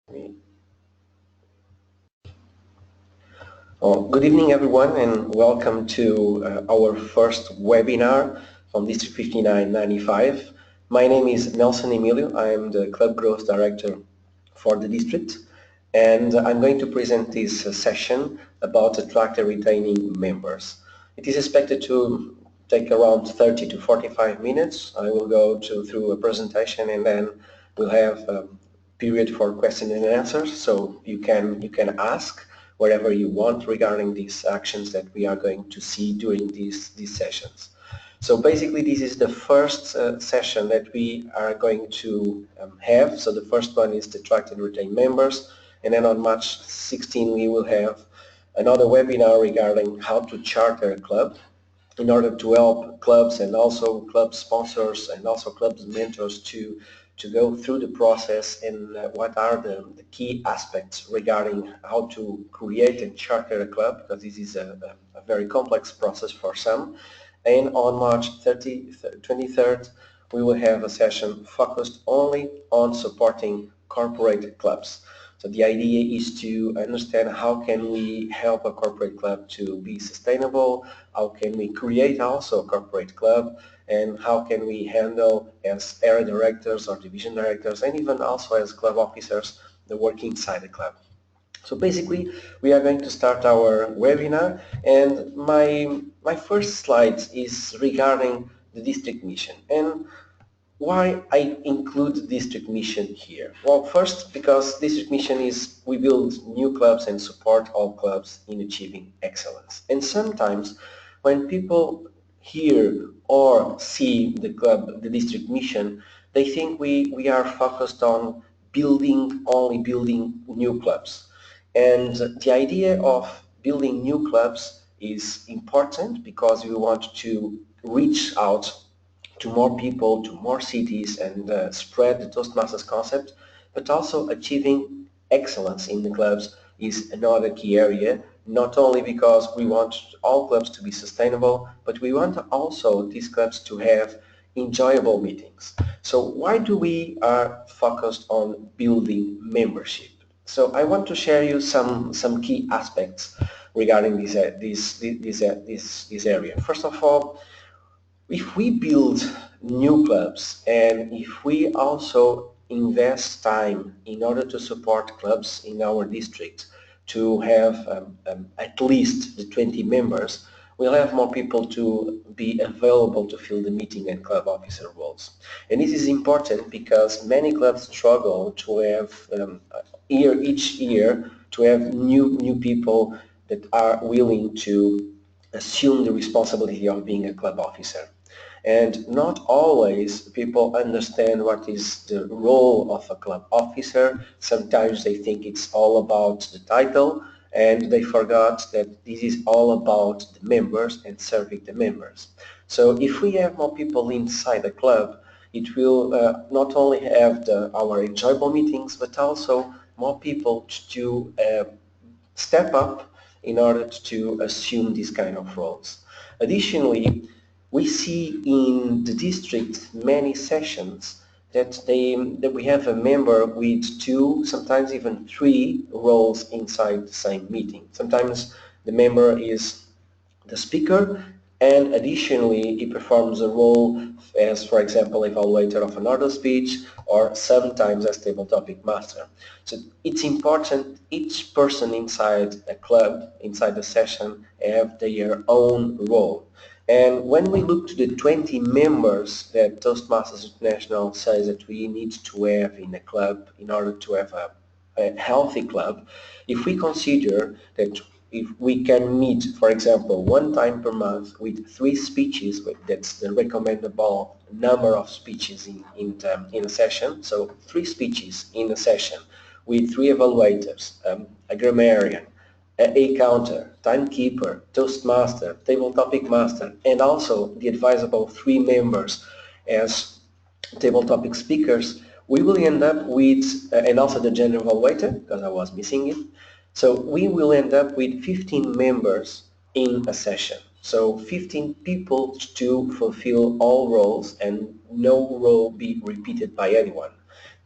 Good evening, everyone, and welcome to our first webinar from District 5995. My name is Nelson Emilio. I am the Club Growth Director for the district, and I'm going to present this session about attract and retaining members. It is expected to take around 30 to 45 minutes. I will go through a presentation, and then we'll have a period for questions and answers, so you can ask wherever you want regarding these actions that we are going to see during these sessions. So basically this is the first session that we are going to have. So the first one is to attract and retain members, and then on March 16 we will have another webinar regarding how to charter a club in order to help clubs and also club sponsors and also club mentors to go through the process and what are the key aspects regarding how to create and charter a club, because this is a very complex process for some. And on March 23rd, we will have a session focused only on supporting corporate clubs. So the idea is to understand how can we help a corporate club to be sustainable, how can we create also a corporate club, and how can we handle as area directors or division directors and even also as club officers the work inside the club. So basically we are going to start our webinar, and my first slide is regarding the district mission. And why I include district mission here? Well, first, because district mission is we build new clubs and support all clubs in achieving excellence. And sometimes when people hear or see the district mission, they think we are focused on only building new clubs. And the idea of building new clubs is important because we want to reach out to more people, to more cities, and spread the Toastmasters concept, but also achieving excellence in the clubs is another key area, not only because we want all clubs to be sustainable, but we want also these clubs to have enjoyable meetings. So why do we are focused on building membership? So I want to share you some key aspects regarding this area. First of all, if we build new clubs and if we also invest time in order to support clubs in our district to have at least the 20 members, we'll have more people to be available to fill the meeting and club officer roles. And this is important because many clubs struggle to have each year to have new people that are willing to assume the responsibility of being a club officer. And not always people understand what is the role of a club officer. Sometimes they think it's all about the title, and they forgot that this is all about the members and serving the members. So if we have more people inside the club, it will not only have our enjoyable meetings, but also more people to step up in order to assume these kind of roles. Additionally, we see in the district many sessions that we have a member with 2, sometimes even 3 roles inside the same meeting. Sometimes the member is the speaker, and additionally he performs a role as, for example, evaluator of another speech, or sometimes as table topic master. So it's important each person inside a club, inside the session, have their own role. And when we look to the 20 members that Toastmasters International says that we need to have in a club in order to have a healthy club, if we consider that if we can meet, for example, 1 time per month with 3 speeches, that's the recommendable number of speeches in a session, so 3 speeches in a session with 3 evaluators, a grammarian, a counter, timekeeper, Toastmaster, table topic master, and also the advisable 3 members as table topic speakers, we will end up with, and also the general evaluator, because I was missing it, so we will end up with 15 members in a session. So 15 people to fulfill all roles and no role be repeated by anyone.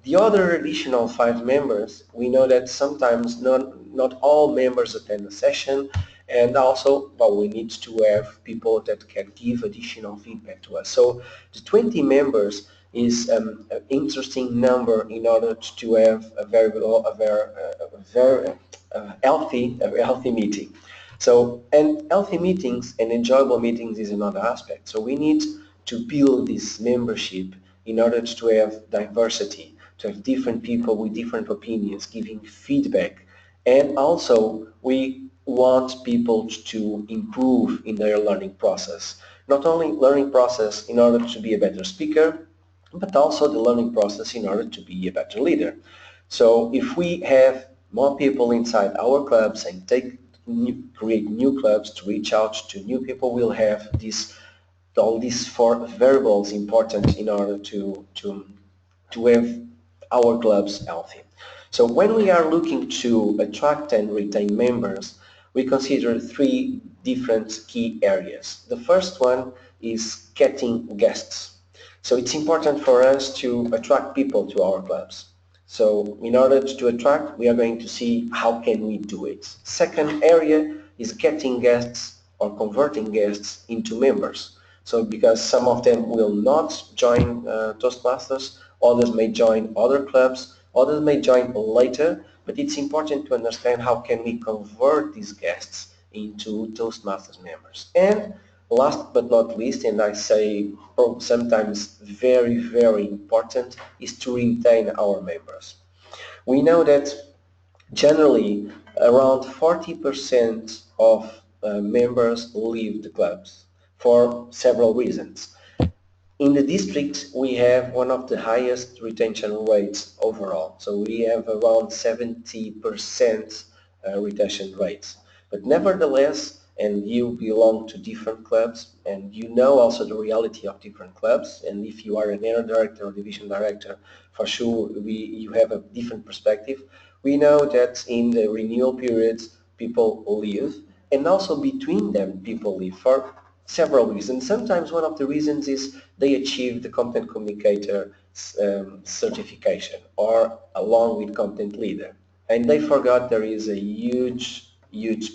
The other additional 5 members, we know that sometimes not all members attend the session, and also, well, we need to have people that can give additional feedback to us. So the 20 members is an interesting number in order to have a very healthy meeting. So, and healthy meetings and enjoyable meetings is another aspect. So we need to build this membership in order to have diversity, to have different people with different opinions giving feedback. And also we want people to improve in their learning process. Not only learning process in order to be a better speaker, but also the learning process in order to be a better leader. So if we have more people inside our clubs and create new clubs to reach out to new people, we'll have all these 4 variables important in order to have our clubs healthy. So when we are looking to attract and retain members, we consider 3 different key areas. The first one is getting guests. So it's important for us to attract people to our clubs. So in order to attract, we are going to see how can we do it. Second area is getting guests or converting guests into members. So because some of them will not join Toastmasters, others may join other clubs, others may join later, but it's important to understand how can we convert these guests into Toastmasters members. And last but not least, and I say sometimes very, very important, is to retain our members. We know that generally around 40% of members leave the clubs for several reasons. In the district, we have one of the highest retention rates overall. So we have around 70% retention rates. But nevertheless, and you belong to different clubs, and you know also the reality of different clubs, and if you are an area director or division director, for sure you have a different perspective. We know that in the renewal periods, people leave, and also between them, people leave for several reasons. Sometimes one of the reasons is they achieve the content communicator certification or along with content leader, and they forgot there is a huge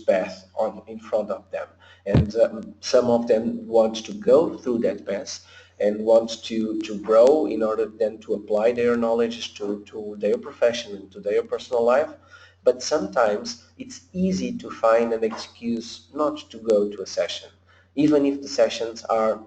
path in front of them, and some of them want to go through that path and want to grow in order then to apply their knowledge to their profession and to their personal life. But sometimes it's easy to find an excuse not to go to a session, even if the sessions are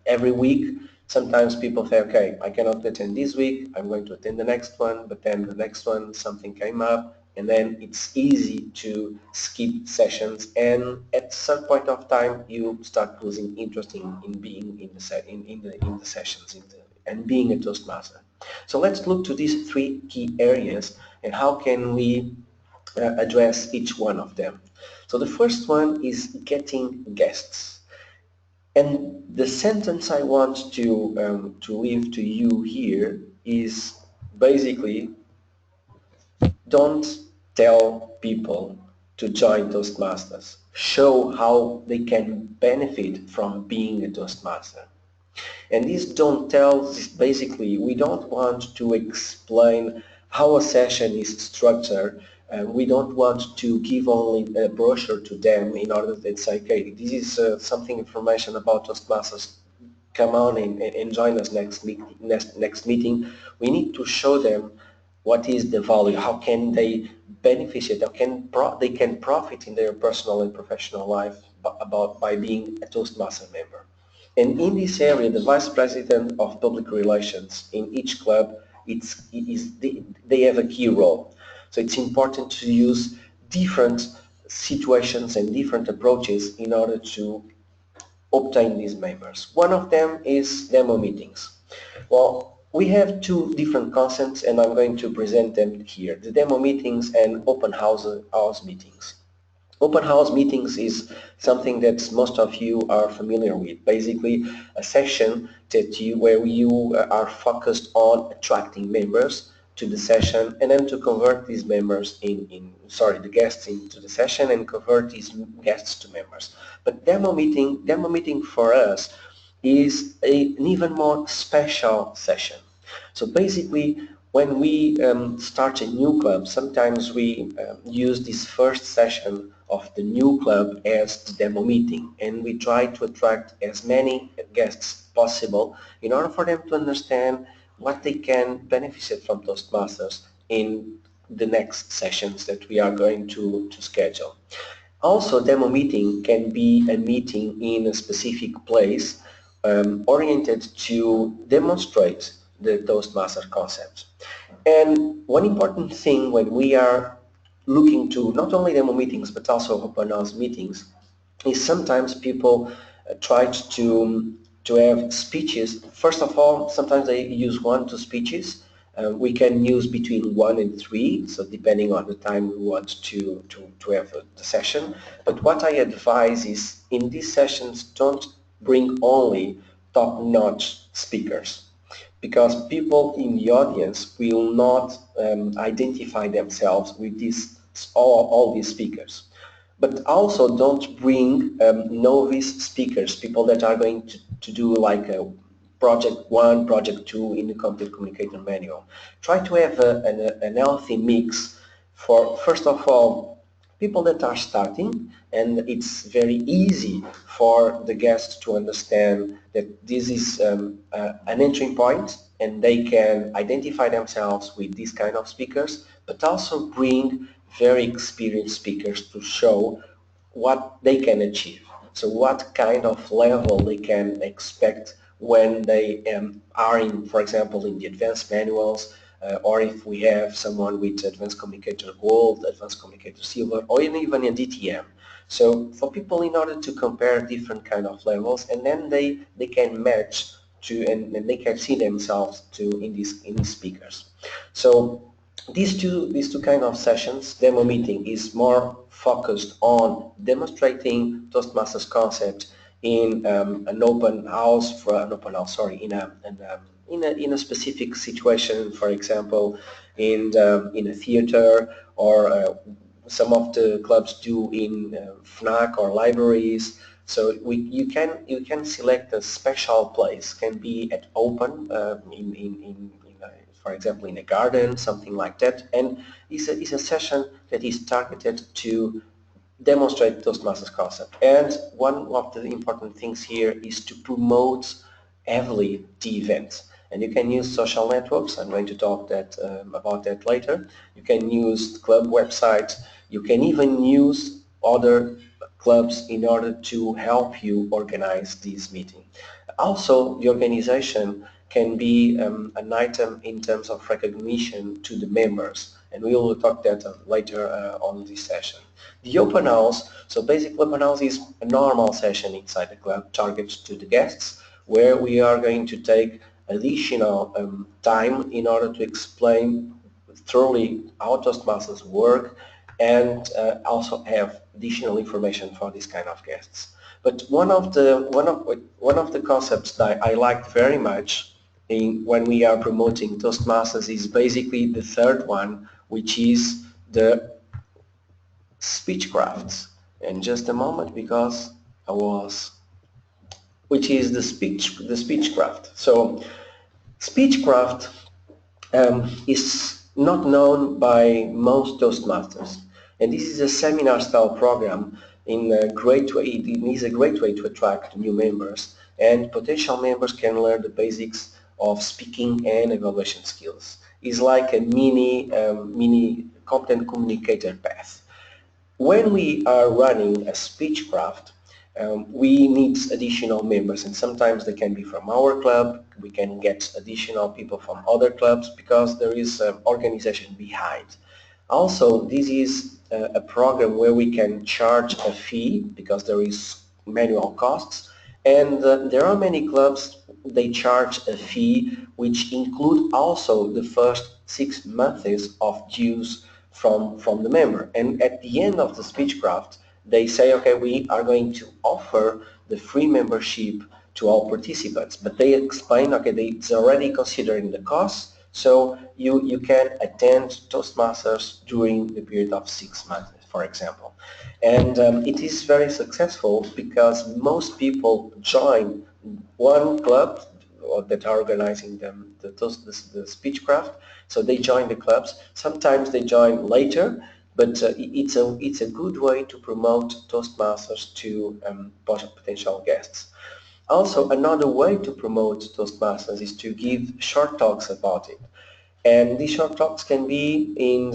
every week. Sometimes people say, okay, I cannot attend this week, I'm going to attend the next one, but then the next one, something came up, and then it's easy to skip sessions, and at a certain point of time, you start losing interest in being in the sessions and being a Toastmaster. So let's look to these 3 key areas and how can we address each one of them. So the first one is getting guests. And the sentence I want to leave to you here is basically, don't tell people to join Toastmasters. Show how they can benefit from being a Toastmaster. And this don't tell is basically, we don't want to explain how a session is structured. We don't want to give only a brochure to them in order to say, okay, this is something information about Toastmasters. Come on and join us next meeting. We need to show them what is the value, how can they beneficiate, they can profit in their personal and professional life by being a Toastmaster member. And in this area, the Vice President of Public Relations in each club, they have a key role. So it's important to use different situations and different approaches in order to obtain these members. One of them is demo meetings. Well, we have 2 different concepts and I'm going to present them here, the demo meetings and open house meetings. Open house meetings is something that most of you are familiar with. Basically, a session where you are focused on attracting members to the session and then to convert these members the guests into the session and convert these guests to members. But demo meeting for us is an even more special session. So basically, When we start a new club, sometimes we use this first session of the new club as the demo meeting, and we try to attract as many guests possible in order for them to understand what they can benefit from Toastmasters in the next sessions that we are going to schedule. Also, demo meeting can be a meeting in a specific place oriented to demonstrate the Toastmaster concept. And one important thing when we are looking to not only demo meetings but also open house meetings is sometimes people try to have speeches. First of all, sometimes they use 1 2 speeches. We can use between 1 and 3, so depending on the time we want to have the session. But what I advise is in these sessions, don't bring only top-notch speakers, because people in the audience will not identify themselves with all these speakers. But also don't bring novice speakers, people that are going to do like a project 1, project 2 in the Content Communicator Manual. Try to have an healthy mix for, first of all, people that are starting, and it's very easy for the guests to understand that this is an entry point and they can identify themselves with these kind of speakers, but also bring very experienced speakers to show what they can achieve. So what kind of level they can expect when they are in, for example, in the advanced manuals, or if we have someone with Advanced Communicator Gold, Advanced Communicator Silver, or even in DTM. So for people, in order to compare different kind of levels, and then they can match to, and they can see themselves to in these speakers. So these two kind of sessions, demo meeting is more focused on demonstrating Toastmasters concept in an open house, in a specific situation, for example, in a theater, or some of the clubs do in FNAC or libraries. So you can select a special place. Can be at open for example, in a garden, something like that, and it's a session that is targeted to demonstrate Toastmasters concept. And one of the important things here is to promote heavily the event. And you can use social networks. I'm going to talk about that later. You can use club websites. You can even use other clubs in order to help you organize this meeting. Also, the organization can be an item in terms of recognition to the members, and we will talk that later on this session. The open house, so basically open house is a normal session inside the club targeted to the guests, where we are going to take additional time in order to explain thoroughly how Toastmasters work, and also have additional information for these kind of guests. But one of the concepts that I like very much when we are promoting Toastmasters is basically the third one, which is the speechcrafts. And just a moment, because which is the speechcraft. So speechcraft is not known by most Toastmasters, and this is a seminar-style program. In a great way, it is a great way to attract new members, and potential members can learn the basics of speaking and evaluation skills. It's like a mini content communicator path. When we are running a speechcraft, we need additional members, and sometimes they can be from our club. We can get additional people from other clubs because there is an organization behind. Also, this is a program where we can charge a fee because there is manual costs, and there are many clubs, they charge a fee which include also the first 6 months of dues from the member. And at the end of the speechcraft, they say, okay, we are going to offer the free membership to all participants, but they explain, okay, it's already considering the cost, so you can attend Toastmasters during the period of 6 months, for example. And it is very successful because most people join one club, or that are organizing them, the speechcraft. So they join the clubs. Sometimes they join later, but it's a good way to promote Toastmasters to potential guests. Also, another way to promote Toastmasters is to give short talks about it. And these short talks can be in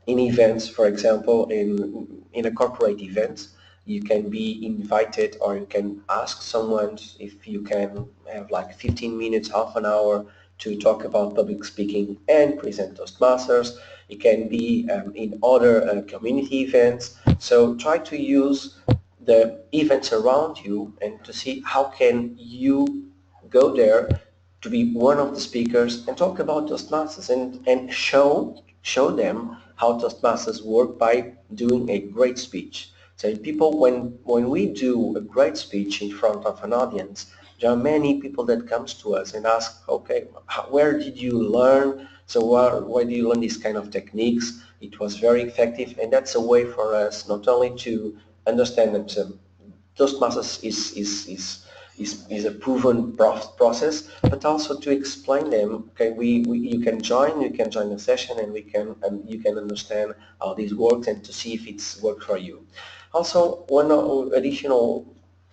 events, for example, in a corporate event. You can be invited, or you can ask someone if you can have like 15 minutes, half an hour to talk about public speaking and present Toastmasters. It can be in other community events. So try to use the events around you and to see how can you go there to be one of the speakers and talk about Toastmasters and show them how Toastmasters work by doing a great speech. So people, when we do a great speech in front of an audience, there are many people that comes to us and ask, okay, where did you learn? So why do you learn these kind of techniques? It was very effective, and that's a way for us not only to understand that Toastmasters is a proven process, but also to explain them. Okay, you can join a session, and you can understand how this works and to see if it's worked for you. Also, one additional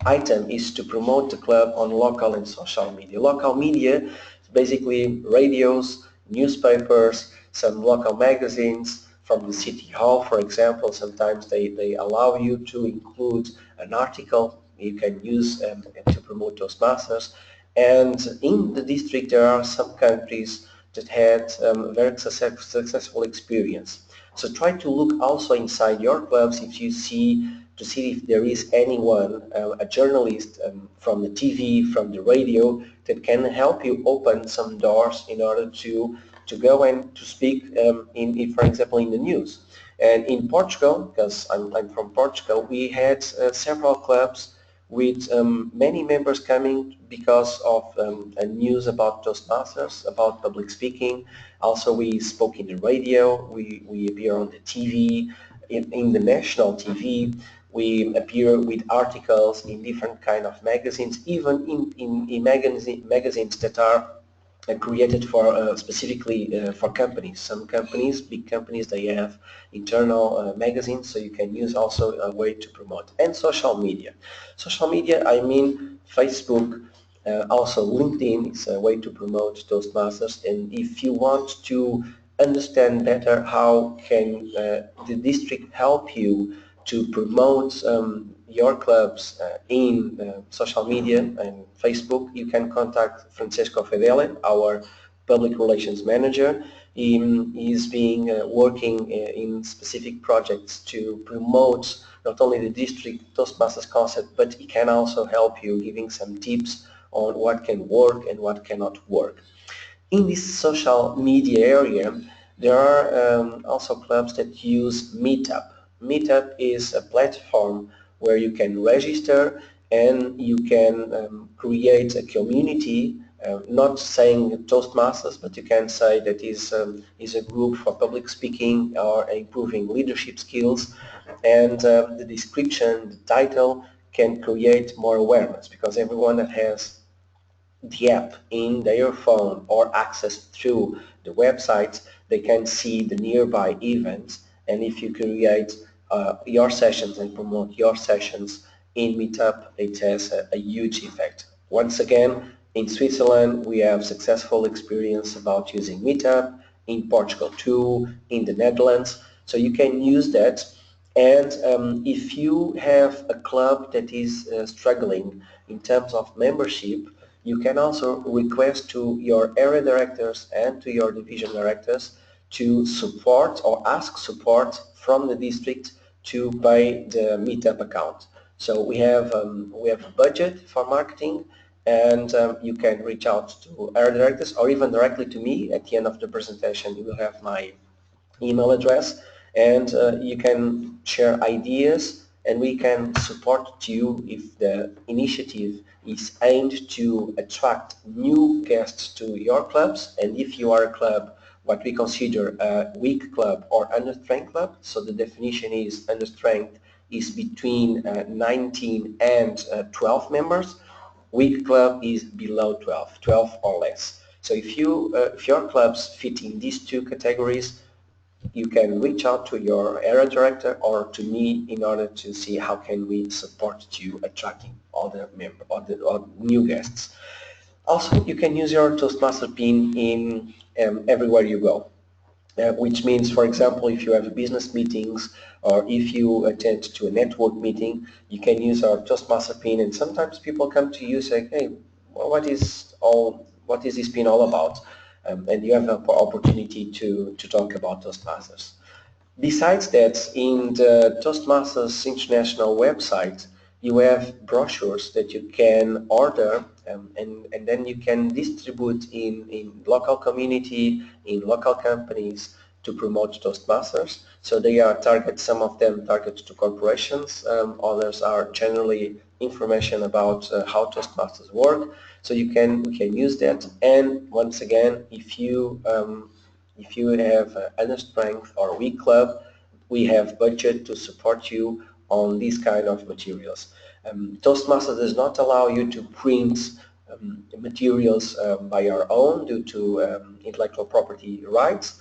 item is to promote the club on local and social media. Local media is basically radios, newspapers, some local magazines from the city hall, for example. Sometimes they allow you to include an article you can use to promote Toastmasters. And in the district there are some countries that had very successful experience. So try to look also inside your clubs if you see to see if there is anyone, a journalist from the TV, from the radio, that can help you open some doors in order to go and to speak for example, in the news. And in Portugal, because I'm from Portugal, we had several clubs with many members coming because of news about Toastmasters, about public speaking. Also, we spoke in the radio, we appear on the TV, in the national TV. We appear with articles in different kind of magazines, even in magazines that are created for specifically for companies. Some companies, big companies, they have internal magazines, so you can use also a way to promote. And social media. Social media, I mean Facebook, also LinkedIn is a way to promote Toastmasters. And if you want to understand better how can the district help you to promote your clubs in social media and Facebook, you can contact Francesco Fedele, our public relations manager. He is working in specific projects to promote not only the district Toastmasters concept, but he can also help you giving some tips on what can work and what cannot work. In this social media area, there are also clubs that use Meetup. Meetup is a platform where you can register and you can create a community, not saying Toastmasters, but you can say that is a group for public speaking or improving leadership skills. And the description, the title can create more awareness, because everyone that has the app in their phone or access through the website, they can see the nearby events. And if you create your sessions and promote your sessions in Meetup, it has a huge effect. Once again, in Switzerland, we have successful experience about using Meetup, in Portugal too, in the Netherlands. So you can use that. And if you have a club that is struggling in terms of membership, you can also request to your area directors and to your division directors to support or ask support from the district to pay the Meetup account. So we have a budget for marketing, and you can reach out to area directors or even directly to me. At the end of the presentation, you will have my email address, and you can share ideas, and we can support you if the initiative is aimed to attract new guests to your clubs. And if you are a club what we consider a weak club or under-strength club, so the definition is under-strength is between 19 and 12 members, Weak club is below 12, 12 or less. So if your clubs fit in these two categories, you can reach out to your area director or to me in order to see how can we support you attracting other or new guests. Also, you can use your Toastmaster pin in everywhere you go. Which means, for example, if you have business meetings or if you attend to a network meeting, you can use our Toastmaster pin, and sometimes people come to you saying, hey, well, what is this pin all about? And you have an opportunity to talk about Toastmasters. Besides that, in the Toastmasters International website, you have brochures that you can order, and then you can distribute in local community, in local companies to promote Toastmasters. So they are some of them target to corporations, others are generally information about how Toastmasters work. So you can use that. And once again, if you have other strength or weak club, we have budget to support you on these kind of materials. Toastmaster does not allow you to print materials by your own due to intellectual property rights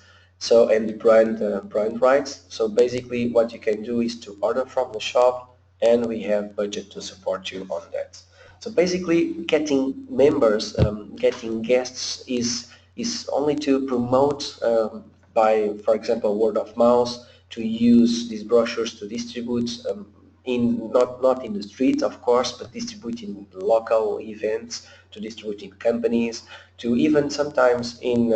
and brand rights. So basically what you can do is to order from the shop, and we have budget to support you on that. So basically getting members, getting guests is only to promote by, for example, word of mouth, to use these brochures to distribute in not in the street, of course, but distribute in local events, to distribute in companies, to even sometimes in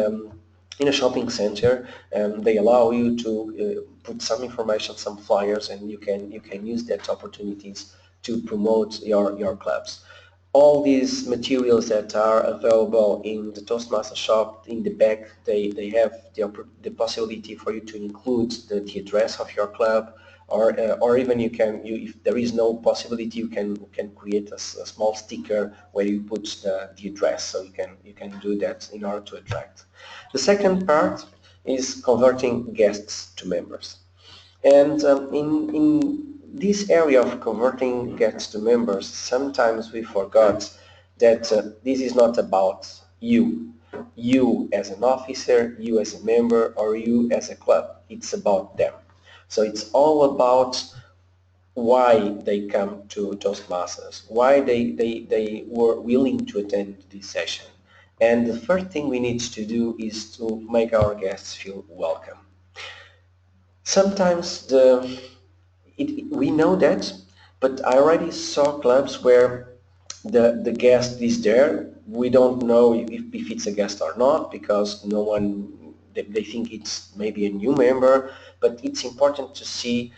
a shopping center. They allow you to put some information, some flyers, and you can use that opportunities to promote your clubs. All these materials that are available in the Toastmaster shop, in the back, they have the possibility for you to include the address of your club, or even if there is no possibility, you can create a small sticker where you put the address, so you can do that in order to attract. The second part is converting guests to members. And in this area of converting guests to members, sometimes we forgot that this is not about you as an officer, you as a member, or you as a club. It's about them. So it's all about why they come to Toastmasters, why they were willing to attend this session. And the first thing we need to do is to make our guests feel welcome. Sometimes we know that, but I already saw clubs where the guest is there. We don't know if it's a guest or not, because no one, they think it's maybe a new member, but it's important to see,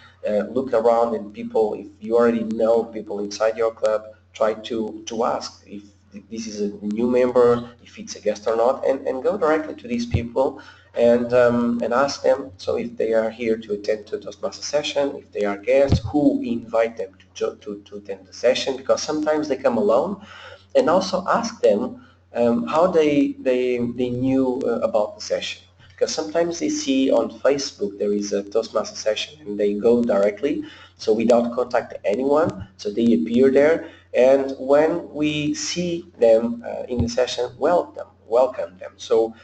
look around, and people, if you already know people inside your club, try to ask if this is a new member, if it's a guest or not, and go directly to these people and ask them, so if they are here to attend to Toastmaster session, if they are guests, who invite them to attend the session, because sometimes they come alone, and also ask them how they knew about the session. Because sometimes they see on Facebook there is a Toastmaster session and they go directly, so without contact anyone, so they appear there, and when we see them in the session, welcome them. So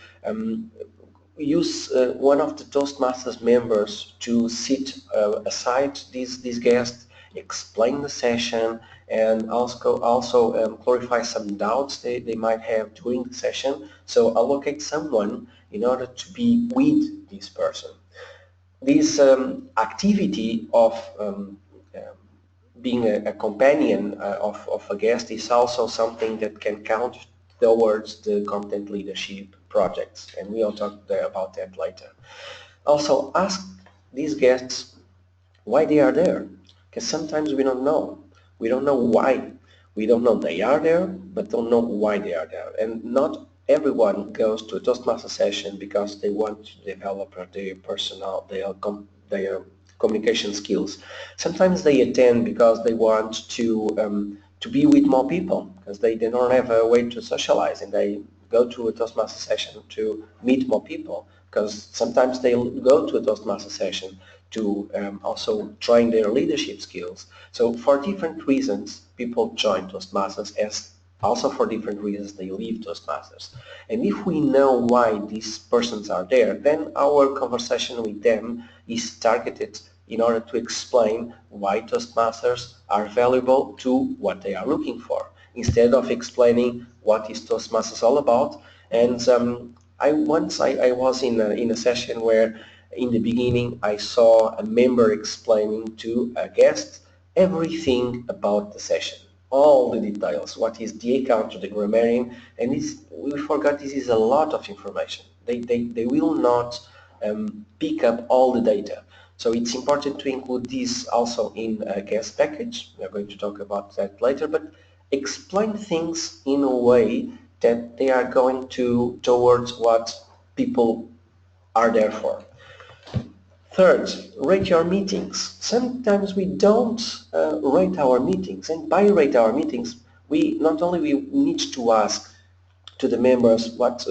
use one of the Toastmasters members to sit aside these guests, explain the session, and also clarify some doubts they might have during the session. So allocate someone in order to be with this person. This activity of being a companion of a guest is also something that can count towards the content leadership projects, and we'll talk about that later. Also, ask these guests why they are there, because sometimes we don't know. We don't know why. We don't know they are there, but don't know why they are there. And not everyone goes to a Toastmaster session because they want to develop their communication skills. Sometimes they attend because they want to be with more people, because they don't have a way to socialize, and they go to a Toastmaster session to meet more people, because sometimes they go to a Toastmaster session to also train their leadership skills. So for different reasons, people join Toastmasters as Also for different reasons they leave Toastmasters. And if we know why these persons are there, then our conversation with them is targeted in order to explain why Toastmasters are valuable to what they are looking for, instead of explaining what is Toastmasters all about. And I was in a session where in the beginning I saw a member explaining to a guest everything about the session, all the details, what is the account to the grammarian, and we forgot this is a lot of information. They will not pick up all the data. So it's important to include this also in a guest package. We are going to talk about that later, but explain things in a way that they are going towards what people are there for. Third, rate your meetings. Sometimes we don't rate our meetings, and by rate our meetings, we not only we need to ask to the members what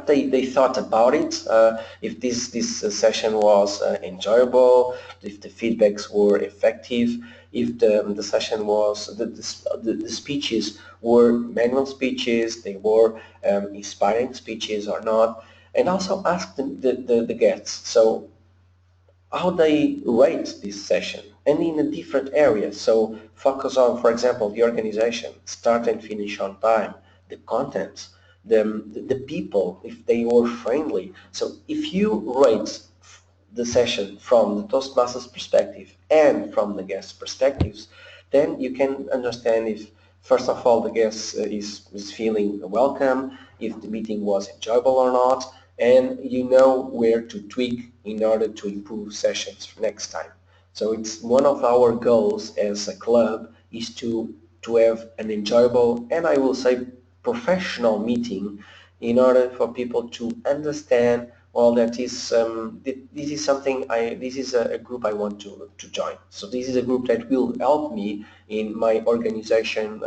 they thought about it, if this session was enjoyable, if the feedbacks were effective, if the session was the speeches were manual speeches, they were inspiring speeches or not, and also ask the guests. So how they rate this session and in a different area. So focus on, for example, the organization, start and finish on time, the contents, the people, if they were friendly. So if you rate the session from the Toastmasters perspective and from the guest perspectives, then you can understand if, first of all, the guest is feeling welcome, if the meeting was enjoyable or not, and you know where to tweak in order to improve sessions next time. So it's one of our goals as a club is to have an enjoyable and I will say professional meeting in order for people to understand, well, that is this is something this is a group I want to join. So this is a group that will help me in my organization,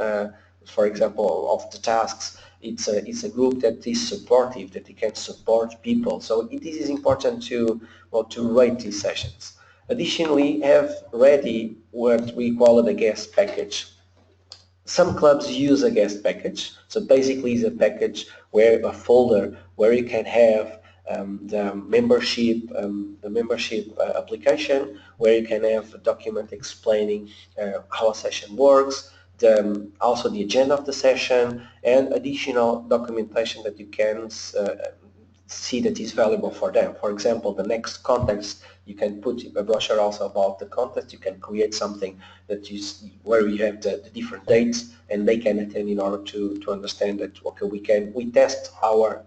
for example, of the tasks. It's a group that is supportive, that it can support people. So this is important to, well, to rate these sessions. Additionally, have ready what we call it a guest package. Some clubs use a guest package. So basically it's a package where a folder where you can have the membership application, where you can have a document explaining how a session works, also the agenda of the session, and additional documentation that you can see that is valuable for them. For example, the next context, you can put a brochure also about the context. You can create something that is where you have the different dates and they can attend in order to understand that, okay, we test our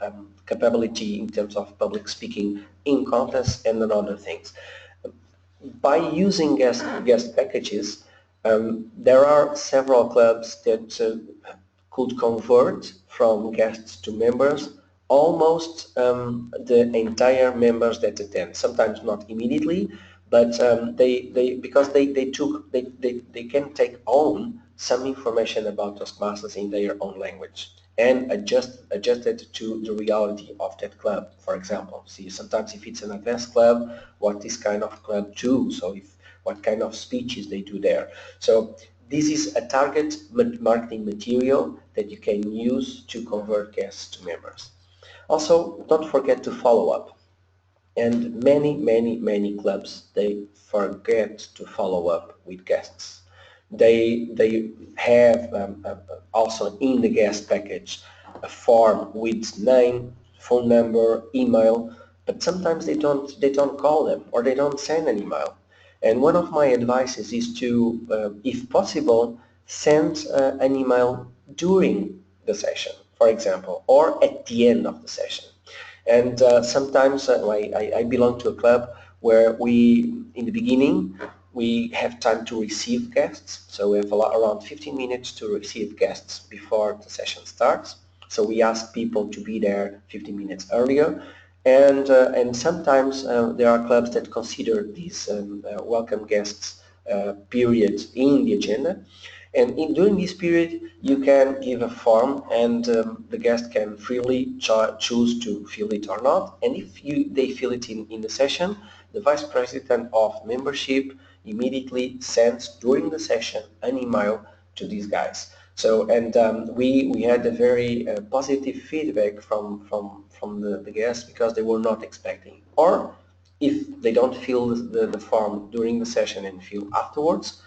capability in terms of public speaking in contests and then other things. By using guest packages, there are several clubs that could convert from guests to members almost the entire members that attend. Sometimes not immediately, but they because they can take on some information about Toastmasters in their own language and adjust it to the reality of that club. For example, see, sometimes if it's an advanced club, what this kind of club do, so if what kind of speeches they do there. So this is a target marketing material that you can use to convert guests to members. Also, don't forget to follow up. And many clubs, they forget to follow up with guests. They have also in the guest package a form with name, phone number, email, but sometimes they don't call them or they don't send an email. And one of my advices is to, if possible, send an email during the session, for example, or at the end of the session. And sometimes I belong to a club where we, in the beginning, we have time to receive guests. So we have around 15 minutes to receive guests before the session starts. So we ask people to be there 15 minutes earlier. And sometimes there are clubs that consider these welcome guests period in the agenda. And during this period, you can give a form and the guest can freely choose to fill it or not. And if they fill it in the session, the Vice President of Membership immediately sends during the session an email to these guys. So, and we had a very positive feedback from the guests because they were not expecting. Or if they don't fill the form during the session and fill afterwards,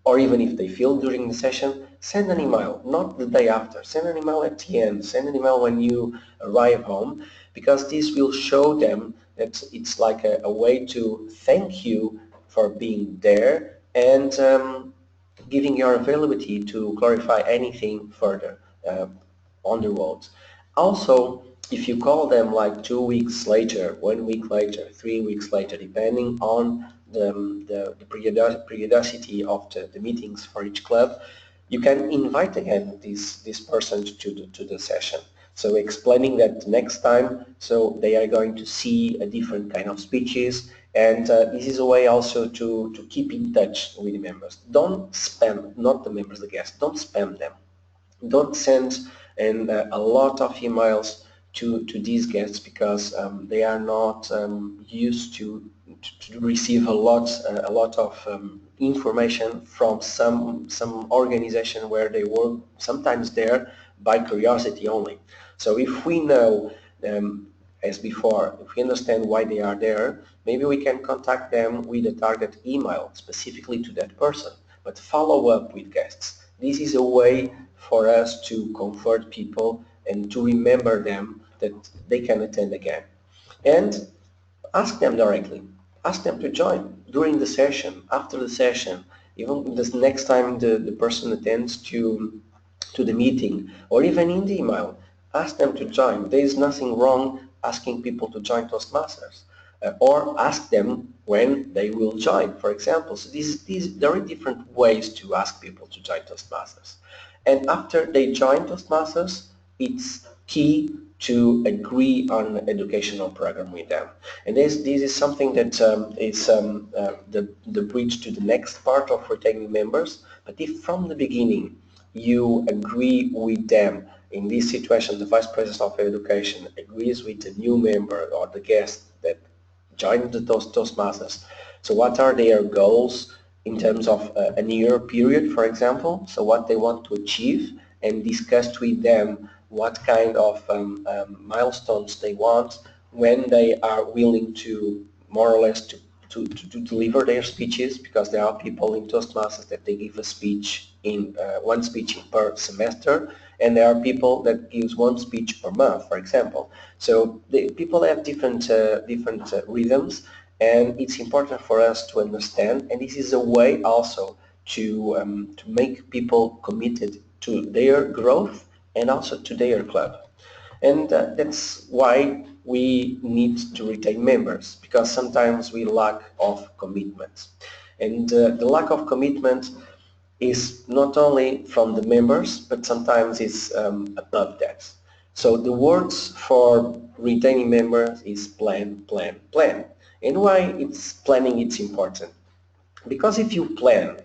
or even if they fill during the session, send an email, not the day after. Send an email at the end. Send an email when you arrive home, because this will show them that it's like a way to thank you for being there and giving your availability to clarify anything further on the road. Also, if you call them like 2 weeks later, 1 week later, 3 weeks later, depending on the periodicity of the meetings for each club, you can invite again this person to the session. So explaining that next time, so they are going to see a different kind of speeches, and this is a way also to keep in touch with the members. Don't spam, not the members, the guests, don't spam them. Don't send a lot of emails to these guests, because they are not used to receive a lot of information from some organization where they were sometimes there by curiosity only. So if we know as before, if we understand why they are there, maybe we can contact them with a target email specifically to that person, but follow up with guests. This is a way for us to comfort people and to remember them that they can attend again. And ask them directly. Ask them to join during the session, after the session, even the next time the person attends to the meeting, or even in the email. Ask them to join. There is nothing wrong asking people to join Toastmasters. Or ask them when they will join, for example. So there are different ways to ask people to join Toastmasters. And after they join Toastmasters, it's key to agree on an educational program with them. And this is something that is the bridge to the next part of retaining members. But if from the beginning you agree with them, in this situation the Vice President of Education agrees with the new member or the guest that joined the Toastmasters. So what are their goals in terms of a year period, for example? So what they want to achieve, and discussed with them what kind of milestones they want, when they are willing to more or less to deliver their speeches, because there are people in Toastmasters that they give a speech in one speech per semester, and there are people that gives one speech per month, for example. So the people have different rhythms, and it's important for us to understand. And this is a way also to make people committed to their growth and also to their club. And that's why we need to retain members, because sometimes we lack of commitment. And the lack of commitment is not only from the members, but sometimes it's above that. So the words for retaining members is plan, plan, plan. And why it's planning it's important? Because if you plan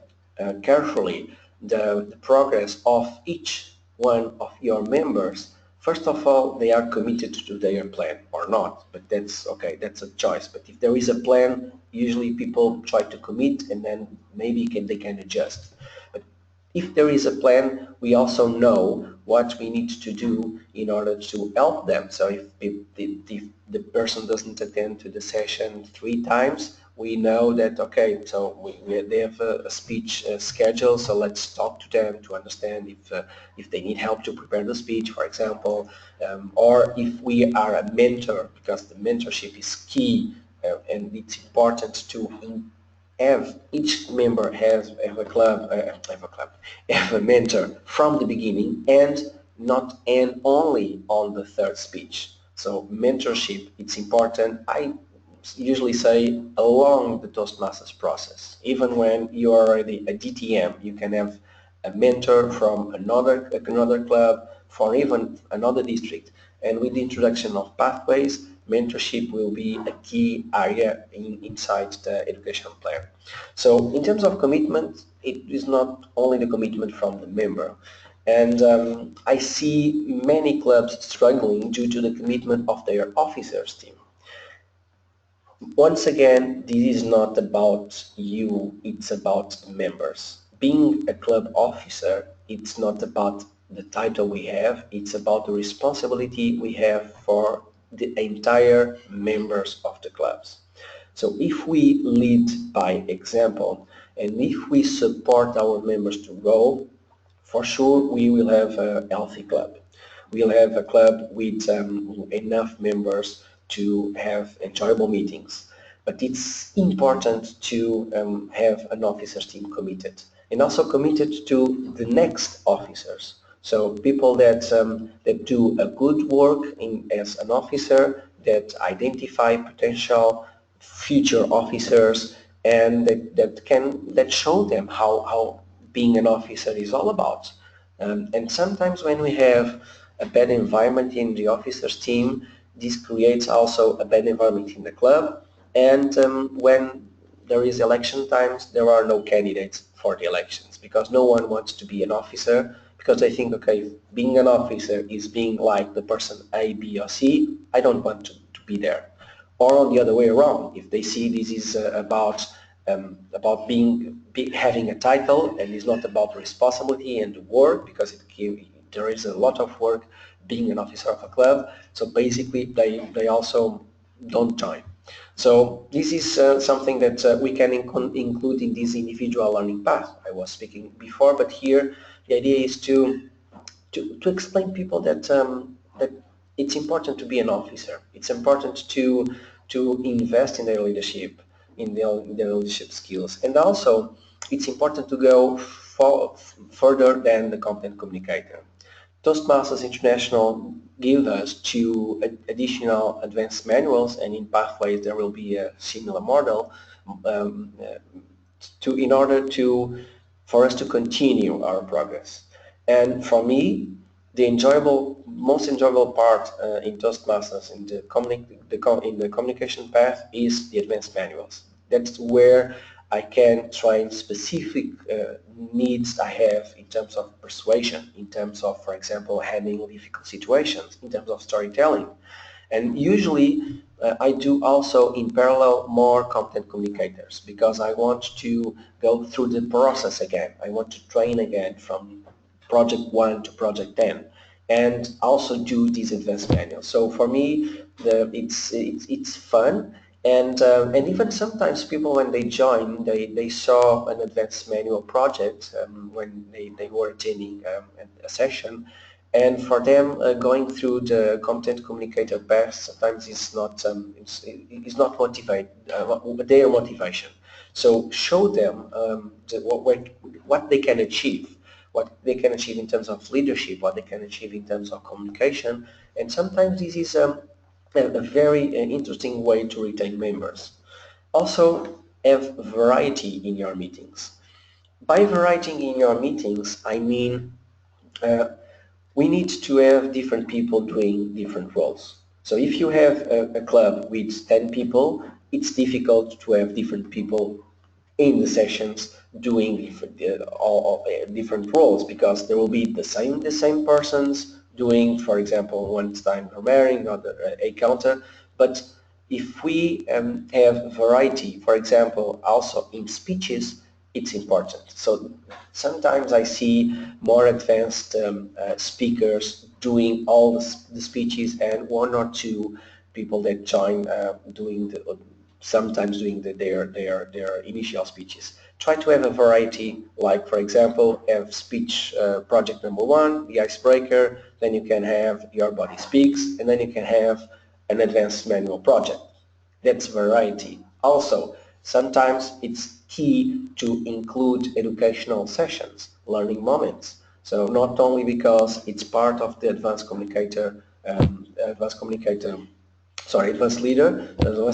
carefully the progress of each one of your members, first of all, they are committed to their plan or not, but that's okay, that's a choice. But if there is a plan, usually people try to commit, and then maybe they can adjust. But if there is a plan, we also know what we need to do in order to help them. So if the person doesn't attend to the session 3 times, we know that, okay, so they have a speech schedule, so let's talk to them to understand if they need help to prepare the speech, for example, or if we are a mentor, because the mentorship is key, and it's important to have each member have a mentor from the beginning, and not end only on the third speech. So mentorship, it's important. I usually say along the Toastmasters process. Even when you are already a DTM, you can have a mentor from another club, for even another district. And with the introduction of pathways, mentorship will be a key area inside the education plan. So in terms of commitment, it is not only the commitment from the member. And I see many clubs struggling due to the commitment of their officers team. Once again, this is not about you, it's about members. Being a club officer it's not about the title we have, it's about the responsibility we have for the entire members of the clubs. So if we lead by example and if we support our members to grow, for sure we will have a healthy club. We'll have a club with enough members to have enjoyable meetings. But it's important to have an officers team committed and also committed to the next officers. So people that do a good work as an officer, that identify potential future officers, and that show them how being an officer is all about. And sometimes when we have a bad environment in the officers team, this creates also a bad environment in the club. And when there is election times, there are no candidates for the elections because no one wants to be an officer because they think, okay, being an officer is being like the person A, B, or C. I don't want to be there. Or on the other way around, if they see this is about having a title and it's not about responsibility and the work, because there is a lot of work being an officer of a club. So basically, they also don't join. So this is something that we can include in this individual learning path I was speaking before. But here, the idea is to explain people that it's important to be an officer. It's important to invest in their leadership, in their leadership skills, and also it's important to go further than the competent communicator. Toastmasters International give us two additional advanced manuals, and in Pathways there will be a similar model um, uh, in order for us to continue our progress. And for me, the most enjoyable part in Toastmasters in the communication path is the advanced manuals. That's where I can train specific needs I have in terms of persuasion, in terms of, for example, handling difficult situations, in terms of storytelling. And usually I do also in parallel more content communicators because I want to go through the process again. I want to train again from project 1 to project 10 and also do these advanced manuals. So for me, it's fun, and even sometimes people when they join, they saw an advanced manual project when they were attending a session, and for them going through the content communicator path sometimes it's not motivate their motivation. So show them what they can achieve, what they can achieve in terms of leadership, what they can achieve in terms of communication, and sometimes this is a very interesting way to retain members. Also, have variety in your meetings. By variety in your meetings, I mean uh, we need to have different people doing different roles. So if you have a club with 10 people, it's difficult to have different people in the sessions doing different roles because there will be the same persons doing, for example, one time grammarian, another a counter. But if we have variety, for example, also in speeches, it's important. So sometimes I see more advanced speakers doing all the speeches and one or two people that join sometimes doing their initial speeches. Try to have a variety, like for example, have speech project number 1, the icebreaker, then you can have your body speaks, and then you can have an advanced manual project. That's variety. Also, sometimes it's key to include educational sessions, learning moments. So not only because it's part of the advanced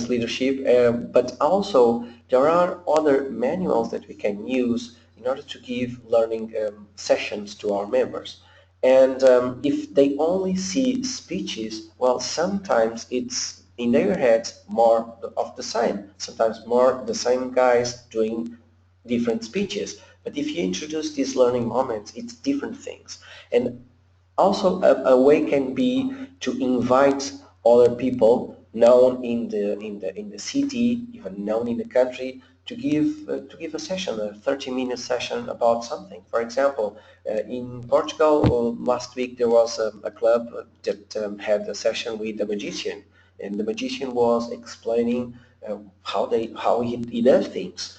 leadership, but also there are other manuals that we can use in order to give learning sessions to our members. And if they only see speeches, well, sometimes it's in their heads more of the same. Sometimes more the same guys doing different speeches. But if you introduce these learning moments, it's different things. And also, a way can be to invite other people known in the city, even known in the country, give a session, a 30-minute session about something. For example, in Portugal last week there was a club that had a session with a magician, and the magician was explaining how he does things.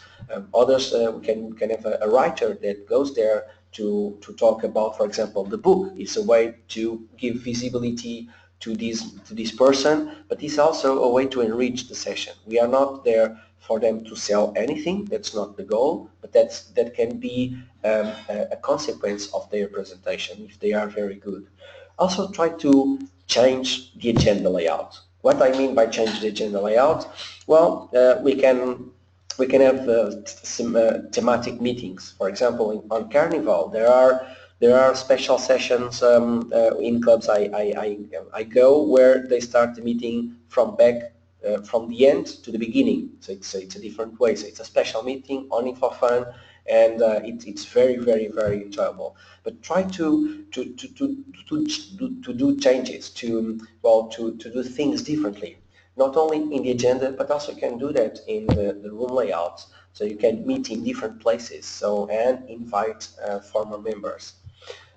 Others can have a writer that goes there to talk about, for example, the book. It's a way to give visibility to this person, but it's also a way to enrich the session. We are not there for them to sell anything. That's not the goal, but that can be a consequence of their presentation if they are very good. Also try to change the agenda layout. What I mean by change the agenda layout, well, we can have some thematic meetings. For example, on Carnival, there are special sessions in clubs I go where they start the meeting from the end to the beginning. So it's a different way. So it's a special meeting only for fun, and it's very, very, very enjoyable. But try to do changes, to do things differently, not only in the agenda, but also you can do that in the room layouts. So you can meet in different places, and invite former members.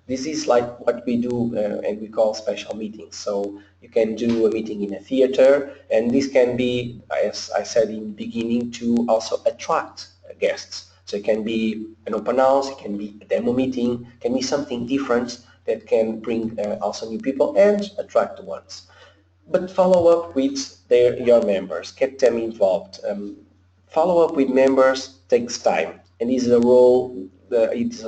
This is like what we do and we call special meetings. So you can do a meeting in a theater, and this can be, as I said in the beginning, to also attract guests. So it can be an open house, it can be a demo meeting, it can be something different that can bring also new people and attract the ones. But follow up with your members, get them involved. Follow up with members takes time, and is a role. It's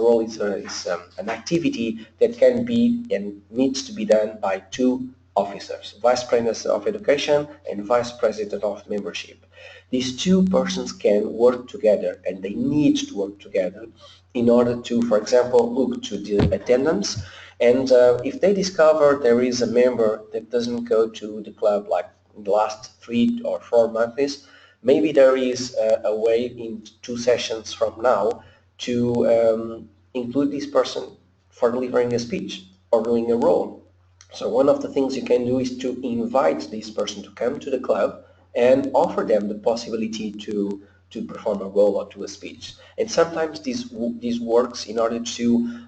an activity that can be and needs to be done by two officers, Vice President of Education and Vice President of Membership. These two persons can work together, and they need to work together in order to, for example, look to the attendance. And if they discover there is a member that doesn't go to the club like in the last 3 or 4 months, maybe there is a way in 2 sessions from now to include this person for delivering a speech or doing a role. So one of the things you can do is to invite this person to come to the club and offer them the possibility to perform a role or to a speech. And sometimes this works in order to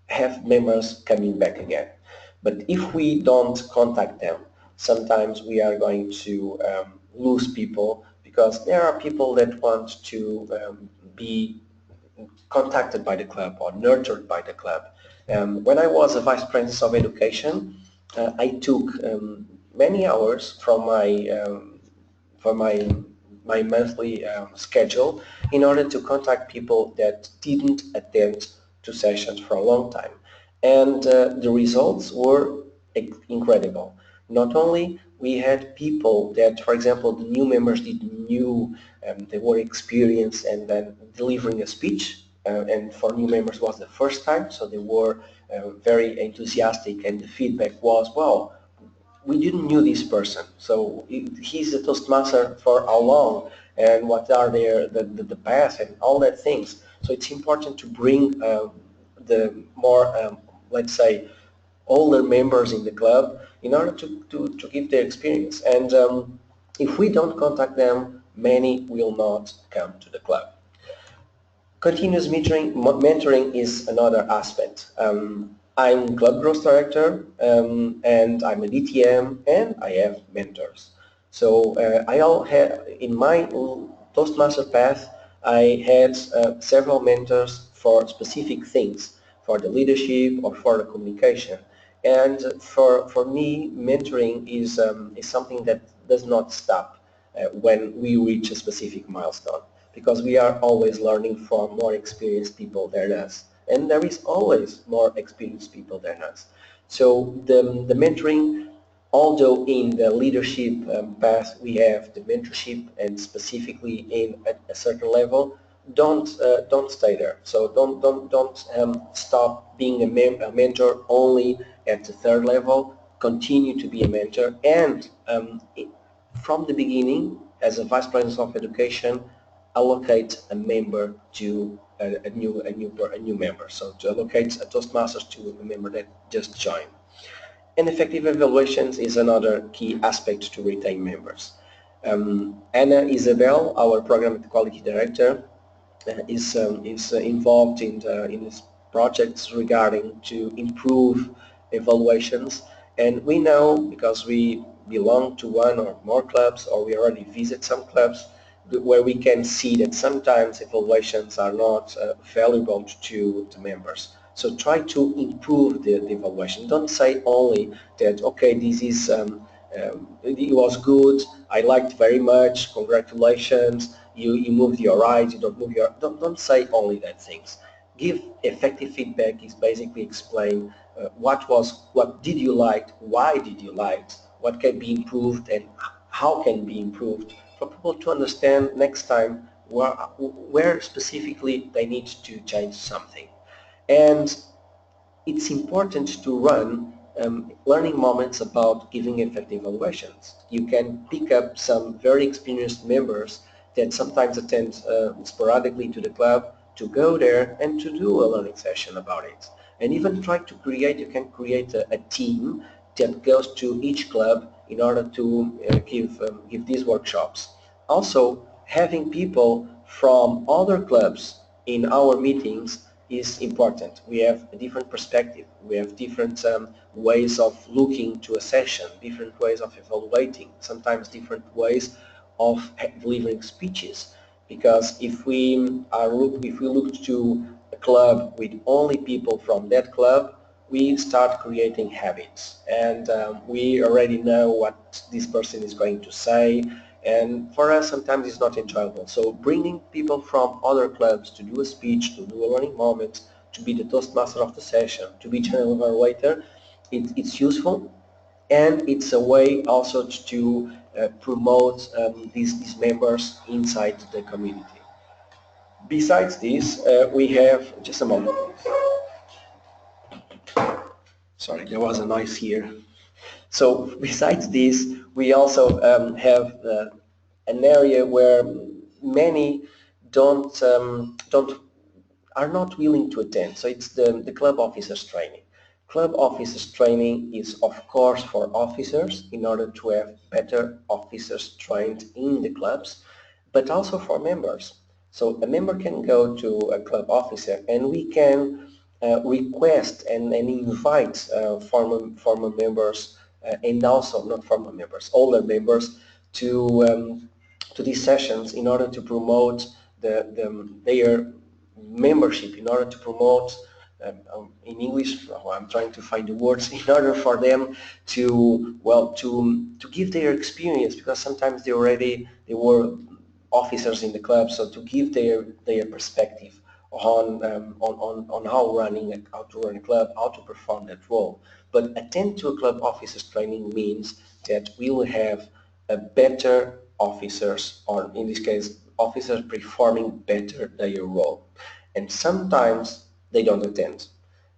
have members coming back again. But if we don't contact them, sometimes we are going to lose people, because there are people that want to be contacted by the club or nurtured by the club. When I was a Vice President of Education, I took many hours from my monthly schedule in order to contact people that didn't attend to sessions for a long time. And the results were incredible. Not only we had people that, for example, the new members they were experienced and then delivering a speech, and for new members was the first time, so they were very enthusiastic, and the feedback was, well, we didn't knew this person, so he's a Toastmaster for how long, and what are the path and all that things. So it's important to bring the more, let's say, older members in the club in order to give their experience. And if we don't contact them, many will not come to the club. Continuous mentoring is another aspect. I'm Club Growth Director, and I'm a DTM, and I have mentors. So in my Toastmaster path, I had several mentors for specific things, for the leadership or for the communication. And for me, mentoring is something that does not stop when we reach a specific milestone, because we are always learning from more experienced people than us, and there is always more experienced people than us. So the mentoring, although in the leadership path we have the mentorship, and specifically at a certain level, don't stay there. So don't stop being a mentor only at the third level. Continue to be a mentor, and from the beginning, as a Vice President of Education, allocate a member to a new member. So to allocate a Toastmasters to a member that just joined. And effective evaluations is another key aspect to retain members. Anna Isabel, our program quality director, is involved in these projects regarding to improve evaluations. And we know, because we belong to one or more clubs, or we already visit some clubs, where we can see that sometimes evaluations are not valuable to the members. So try to improve the evaluation. Don't say only that, okay, this is it was good, I liked very much, congratulations, you moved your eyes, you don't move your... Don't say only that things. Give effective feedback is basically explain what did you like, why did you like, what can be improved, and how can be improved, for people to understand next time where specifically they need to change something. And it's important to run learning moments about giving effective evaluations. You can pick up some very experienced members that sometimes attend sporadically to the club to go there and to do a learning session about it. And even try to create, you can create a team that goes to each club in order to give these workshops. Also, having people from other clubs in our meetings is important. We have a different perspective. We have different ways of looking to a session, different ways of evaluating, sometimes different ways of delivering speeches. Because if we look to a club with only people from that club, we start creating habits, and we already know what this person is going to say, and for us sometimes it's not enjoyable. So bringing people from other clubs to do a speech, to do a learning moment, to be the Toastmaster of the session, to be general evaluator, it's useful, and it's a way also to promote these members inside the community. Besides this, we have, just a moment please. Sorry, there was a noise here. So besides this, we also have an area where many don't are not willing to attend. So it's the club officers training. Club officers training is of course for officers in order to have better officers trained in the clubs, but also for members. So a member can go to a club officer and we can request and invite former members and also not former members, older members to these sessions in order to promote their membership, in order to promote in English, well, I'm trying to find the words, in order for them to, well, to give their experience, because sometimes they were officers in the club, so to give their perspective on how to run a club, how to perform that role. But attend to a club officers training means that we will have a better officers, or in this case, officers performing better their role. And sometimes they don't attend.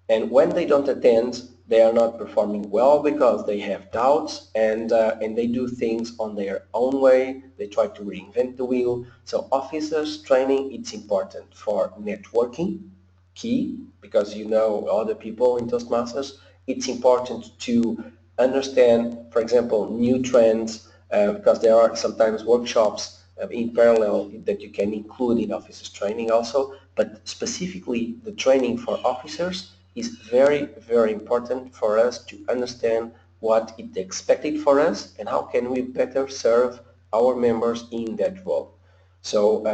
And when they don't attend, they are not performing well because they have doubts, and they do things on their own way. They try to reinvent the wheel. So officers training, it's important for networking, key, because you know other people in Toastmasters. It's important to understand, for example, new trends, because there are sometimes workshops in parallel that you can include in officers training also, but specifically the training for officers is very, very important for us to understand what is expected for us and how can we better serve our members in that role. So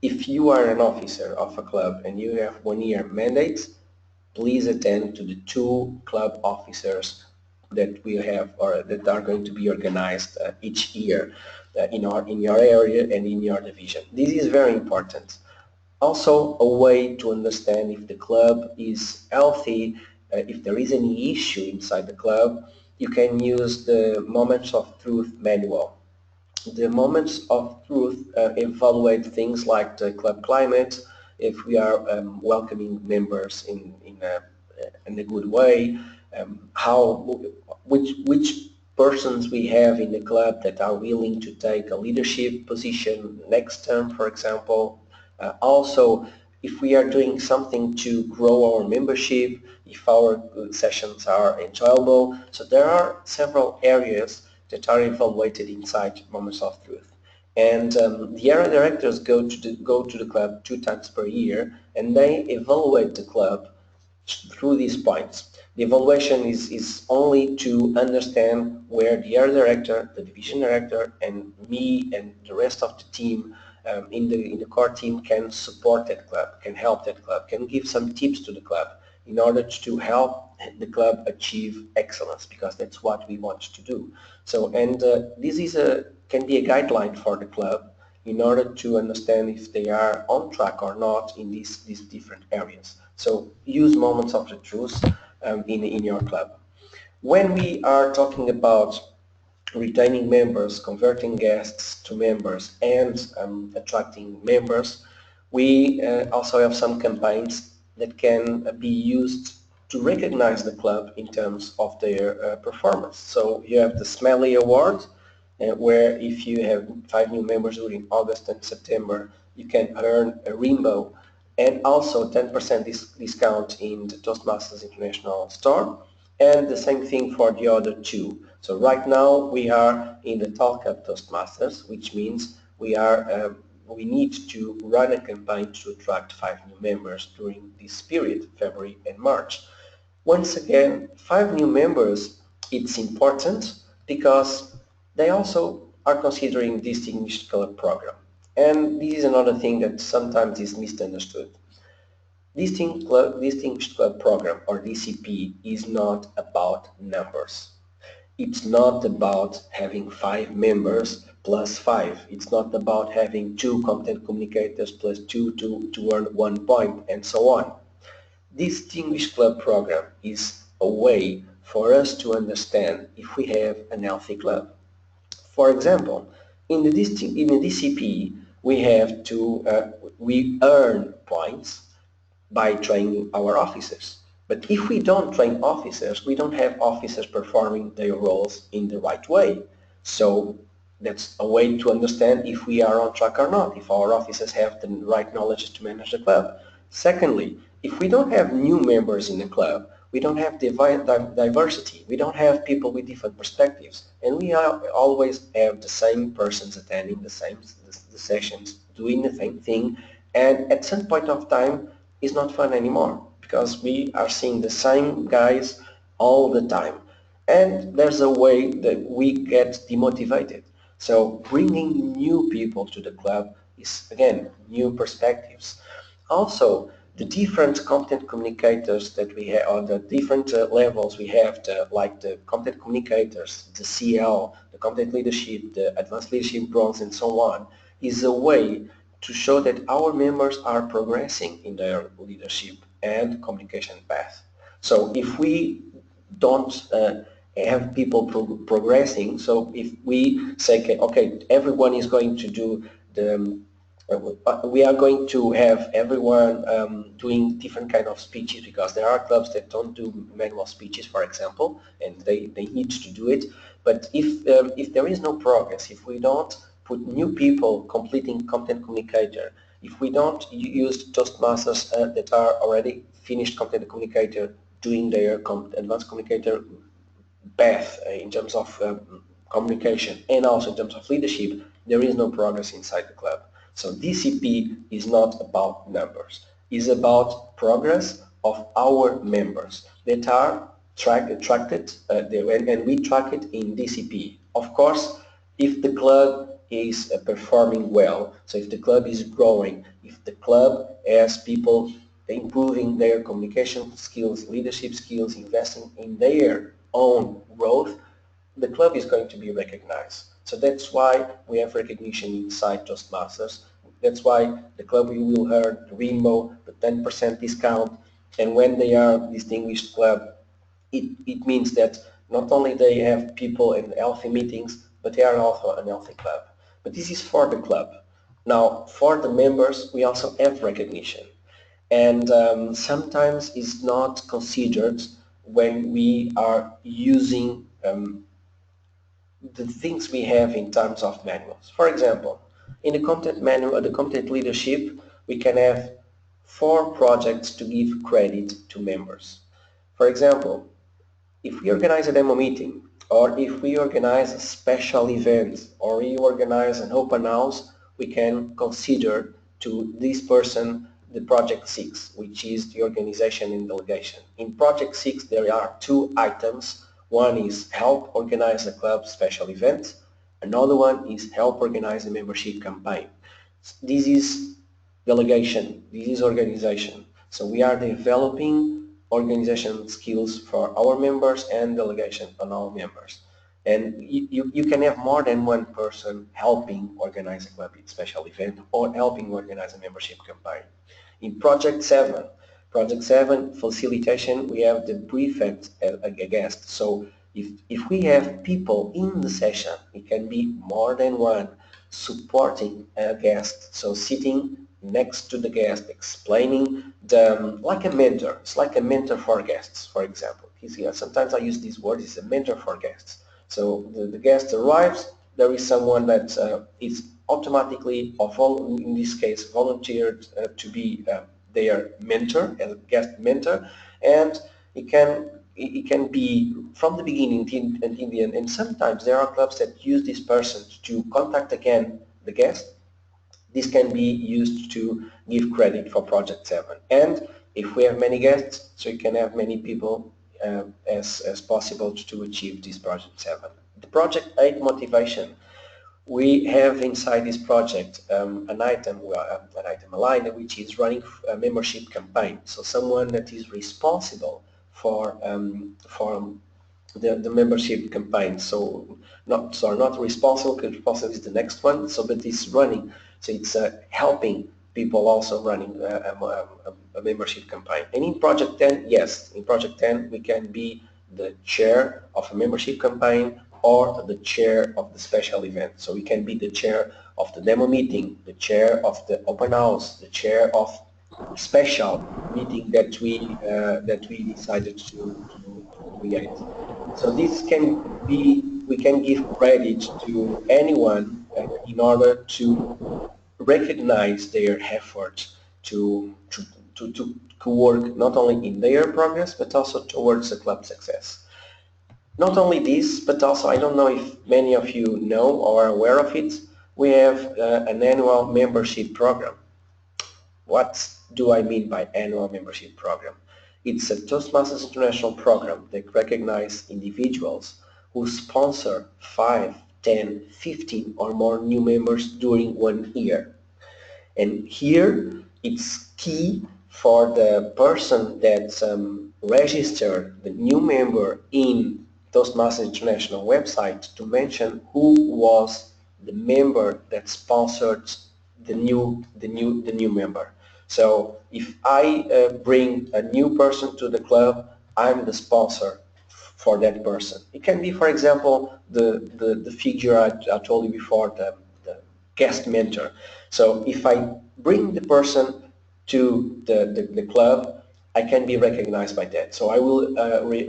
if you are an officer of a club and you have 1-year mandates, please attend to the 2 club officers that we have, or that are going to be organized each year in your area and in your division. This is very important. Also a way to understand if the club is healthy, if there is any issue inside the club, you can use the Moments of Truth manual. The Moments of Truth evaluate things like the club climate, if we are welcoming members in a good way, which persons we have in the club that are willing to take a leadership position next term, for example. Also, if we are doing something to grow our membership, if our sessions are enjoyable. So there are several areas that are evaluated inside Moments of Truth. And the area directors go to the club 2 times per year, and they evaluate the club through these points. The evaluation is only to understand where the area director, the division director, and me and the rest of the team in the core team can support that club, can help that club, can give some tips to the club in order to help the club achieve excellence, because that's what we want to do. So, and this is can be a guideline for the club in order to understand if they are on track or not in these different areas. So use Moments of the Truth in your club. When we are talking about retaining members, converting guests to members, and attracting members, we also have some campaigns that can be used to recognize the club in terms of their performance. So you have the Smelly Award, where if you have 5 new members during August and September, you can earn a rainbow and also 10% discount in the Toastmasters International store, and the same thing for the other 2. So right now we are in the Talk Up Toastmasters, which means we need to run a campaign to attract 5 new members during this period, February and March. Once again, 5 new members, it's important because they also are considering Distinguished Club program. And this is another thing that sometimes is misunderstood. Distinguished Club program, or DCP, is not about numbers. It's not about having 5 members plus 5. It's not about having 2 content communicators plus 2 to earn 1 point and so on. Distinguished Club program is a way for us to understand if we have an healthy club. For example, in the DCP, we earn points by training our officers. But if we don't train officers, we don't have officers performing their roles in the right way. So that's a way to understand if we are on track or not, if our officers have the right knowledge to manage the club. Secondly, if we don't have new members in the club, we don't have diversity. We don't have people with different perspectives. And we always have the same persons attending the sessions, doing the same thing. And at some point of time, it's not fun anymore because we are seeing the same guys all the time. And there's a way that we get demotivated. So bringing new people to the club is, again, new perspectives. Also, the different content communicators that we have, or the different levels we have, like the content communicators, the CL, the content leadership, the advanced leadership bronze, and so on, is a way to show that our members are progressing in their leadership and communication path. So if we don't have people progressing, so if we say, okay, everyone is going to do we are going to have everyone doing different kind of speeches, because there are clubs that don't do manual speeches, for example, and they need to do it. But if there is no progress, if we don't put new people completing content communicator, if we don't use Toastmasters that are already finished content communicator doing their advanced communicator path in terms of communication and also in terms of leadership, there is no progress inside the club. So DCP is not about numbers. It's about progress of our members that are attracted, and we track it in DCP. Of course, if the club is performing well, so if the club is growing, if the club has people improving their communication skills, leadership skills, investing in their own growth, the club is going to be recognized. So that's why we have recognition inside Toastmasters. That's why the club will earn the rainbow, the 10% discount, and when they are distinguished club, it means that not only they have people in healthy meetings, but they are also a healthy club. But this is for the club. Now, for the members, we also have recognition. And sometimes it's not considered when we are using the things we have in terms of manuals. For example, in the content manual, the content leadership, we can have 4 projects to give credit to members. For example, if we organize a demo meeting, or if we organize a special event or we organize an open house, we can consider to this person the Project 6, which is the organization and delegation. In Project 6 there are two items. One is help organize a club special event. Another one is help organize a membership campaign. This is delegation, this is organization. So we are developing organization skills for our members and delegation on our members. And you can have more than one person helping organize a club special event or helping organize a membership campaign. In Project 7 facilitation, we have the prefect a guest. So if we have people in the session, it can be more than one supporting a guest. So sitting next to the guest, explaining like a mentor. It's like a mentor for guests, for example. Sometimes I use this word, it's a mentor for guests. So the guest arrives, there is someone that is automatically, or in this case, volunteered to be their mentor, as a guest mentor, and it can be from the beginning until the end. And sometimes there are clubs that use this person to contact again the guest. This can be used to give credit for Project 7. And if we have many guests, so you can have many people as possible to achieve this Project 7. The Project 8 motivation. We have inside this project an item, a line which is running a membership campaign. So someone that is responsible for the membership campaign. So not responsible, because responsible is the next one. So but it's running. So it's helping people also running a membership campaign. And in Project 10, yes, in Project 10 we can be the chair of a membership campaign or the chair of the special event. So we can be the chair of the demo meeting, the chair of the open house, the chair of special meeting that we decided to create. So this can be, we can give credit to anyone in order to recognize their effort to work not only in their progress but also towards the club success. Not only this, but also, I don't know if many of you know or are aware of it, we have an annual membership program. What do I mean by annual membership program? It's a Toastmasters International program that recognizes individuals who sponsor 5, 10, 15 or more new members during 1 year. And here it's key for the person that registered the new member in Toastmasters International website to mention who was the member that sponsored the new member. So if I bring a new person to the club, I'm the sponsor for that person. It can be, for example, the figure I told you before, the guest mentor. So if I bring the person to the club, I can be recognized by that. So I will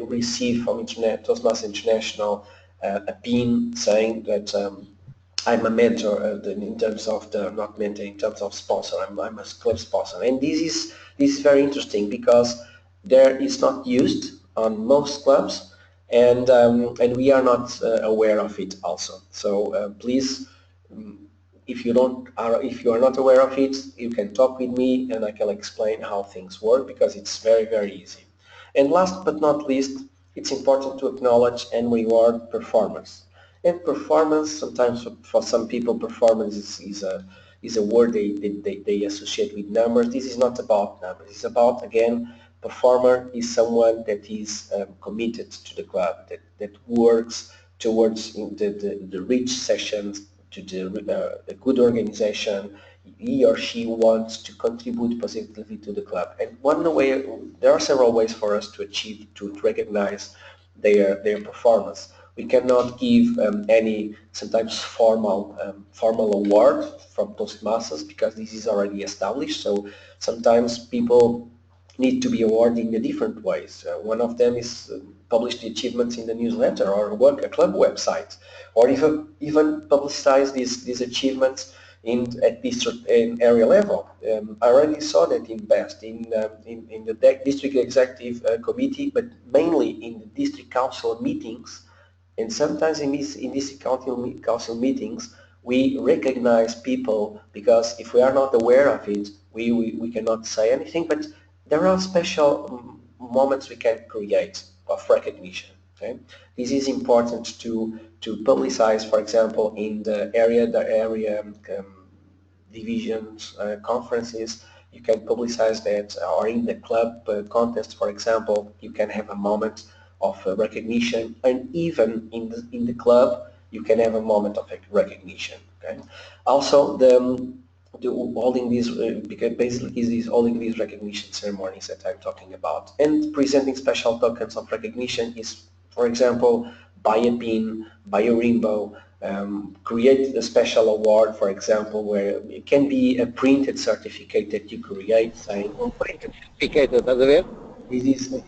receive from Toastmasters International a pin saying that I'm a mentor in terms of the, not mentor, in terms of sponsor. I'm a club sponsor. And this is very interesting because there is not used on most clubs, and we are not aware of it also. So please, if you are not aware of it, you can talk with me and I can explain how things work, because it's very easy. And last but not least, it's important to acknowledge and reward performance. And performance, sometimes for some people, performance is a word they associate with numbers. This is not about numbers. It's about, again, performer is someone that is committed to the club, that works towards the rich sessions, to the good organization. He or she wants to contribute positively to the club. And there are several ways for us to achieve, to recognize their performance. We cannot give any sometimes formal award from Toastmasters, because this is already established. So sometimes people need to be awarded in a different ways. One of them is publish the achievements in the newsletter or a club website, or even publicize these achievements at district and area level. I already saw that in BEST, in the district executive committee, but mainly in the district council meetings. And sometimes in these council meetings, we recognize people because if we are not aware of it, we cannot say anything, but there are special moments we can create of recognition. Okay? This is important to publicize, for example, in the area divisions, conferences, you can publicize that, or in the club contest, for example, you can have a moment of recognition, and even in the club, you can have a moment of recognition. Okay. Also, the holding these, because basically is these holding these recognition ceremonies that I'm talking about, and presenting special tokens of recognition is, for example, buy a pin, buy a rainbow, create a special award, for example, where it can be a printed certificate that you create saying, Certificate, estás a ver? this is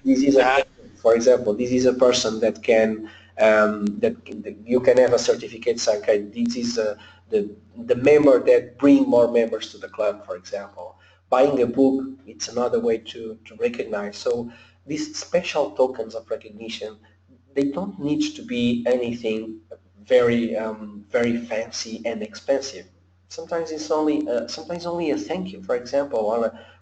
this is a, for example, this is a person that can that you can have a certificate saying, okay, this is the member that bring more members to the club, for example. Buying a book, it's another way to recognize. So these special tokens of recognition, they don't need to be anything very fancy and expensive. Sometimes only a thank you, for example,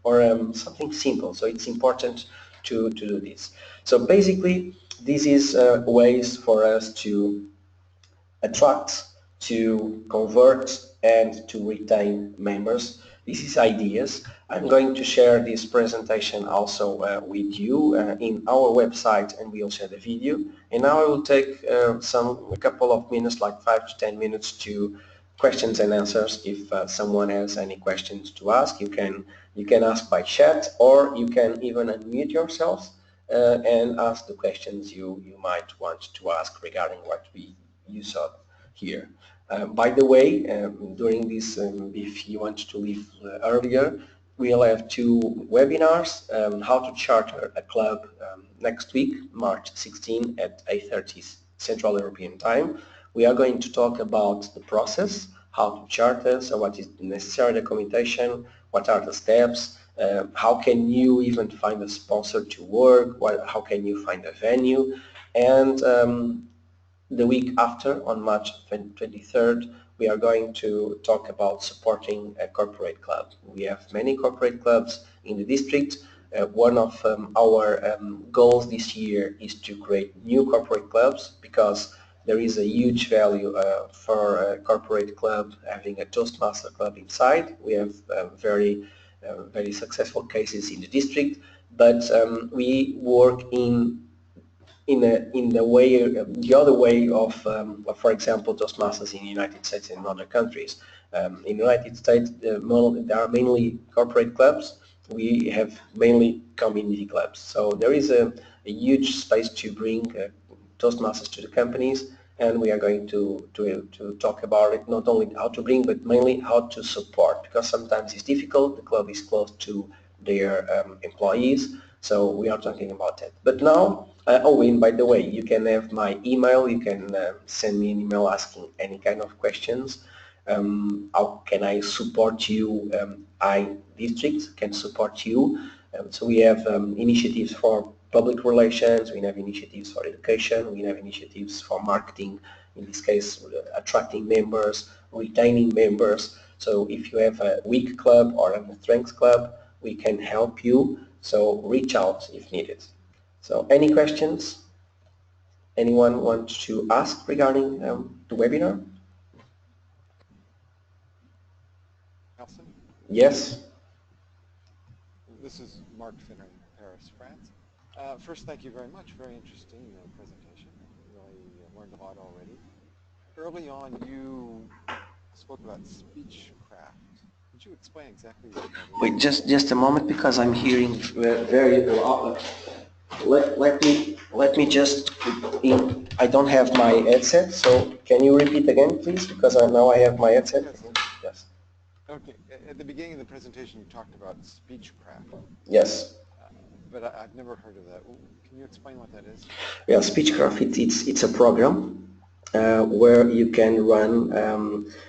or something simple. So it's important to do this. So basically, this is ways for us to attract, to convert, and to retain members. This is ideas. I'm going to share this presentation also with you in our website, and we'll share the video. And now I will take a couple of minutes, like 5 to 10 minutes, to questions and answers. If someone has any questions to ask, you can ask by chat, or you can even unmute yourselves and ask the questions you might want to ask regarding what you saw here. By the way, during this, if you want to leave earlier, we'll have two webinars, how to charter a club next week, March 16 at 8:30 Central European Time. We are going to talk about the process, how to charter, so what is necessary documentation, what are the steps, how can you even find a sponsor to work, how can you find a venue, and the week after, on March 23rd, we are going to talk about supporting a corporate club. We have many corporate clubs in the district. One of our goals this year is to create new corporate clubs, because there is a huge value for a corporate club having a Toastmaster club inside. We have very successful cases in the district, but we work in the way, the other way of for example, Toastmasters in the United States and in other countries. In the United States, there are mainly corporate clubs. We have mainly community clubs. So there is a huge space to bring Toastmasters to the companies, and we are going to talk about it, not only how to bring, but mainly how to support, because sometimes it's difficult. The club is close to their employees, so we are talking about that. But now, and by the way, you can have my email. You can send me an email asking any kind of questions. How can I support you? I district can support you. So we have initiatives for public relations, we have initiatives for education, we have initiatives for marketing, in this case attracting members, retaining members. So if you have a weak club or a strength club, we can help you. So reach out if needed. So any questions? Anyone want to ask regarding the webinar? Nelson, Yes. this is Mark Finner in Paris, France. First, thank you very much. Very interesting presentation. Really learned a lot already. Early on, you spoke about speechcraft. Could you explain exactly what that is? Wait, just a moment, because I'm hearing very loud. Let me just. I don't have my headset, so can you repeat again, please? Because now I have my headset. Yes. Yes. Okay. At the beginning of the presentation, you talked about speechcraft, Yes. but I've never heard of that. Can you explain what that is? Yeah, Speechcraft. It's a program where you can run.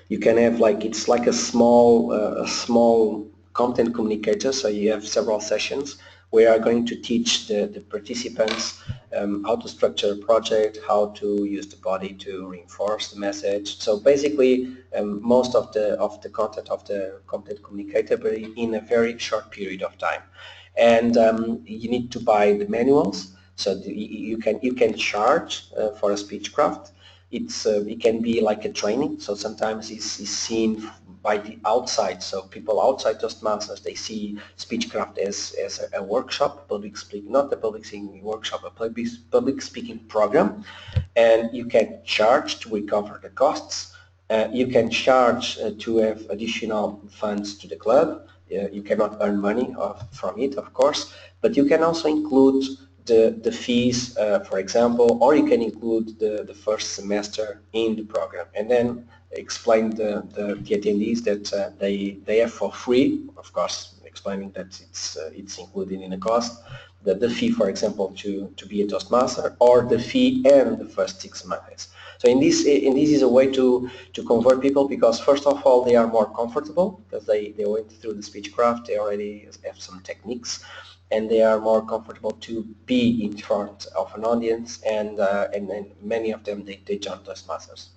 You can have, like, it's like a small content communicator. So you have several sessions where you are going to teach the participants how to structure a project, how to use the body to reinforce the message. So basically, most of the content of the content communicatability in a very short period of time. And you need to buy the manuals, so you can charge for a speechcraft. It can be like a training, so sometimes it's seen by the outside, so people outside Toastmasters, they see speechcraft as a workshop, public speak, not a public speaking workshop, a public speaking program, and you can charge to recover the costs. You can charge to have additional funds to the club. You cannot earn money from it, of course, but you can also include the fees, for example, or you can include the first semester in the program, and then explain the attendees that they have for free, of course, explaining that it's included in the cost, the fee, for example, to be a Toastmaster, or the fee and the first 6 months. So in this is a way to convert people, because first of all they are more comfortable because they went through the speechcraft, they already have some techniques, and they are more comfortable to be in front of an audience, and many of them they join Toastmasters.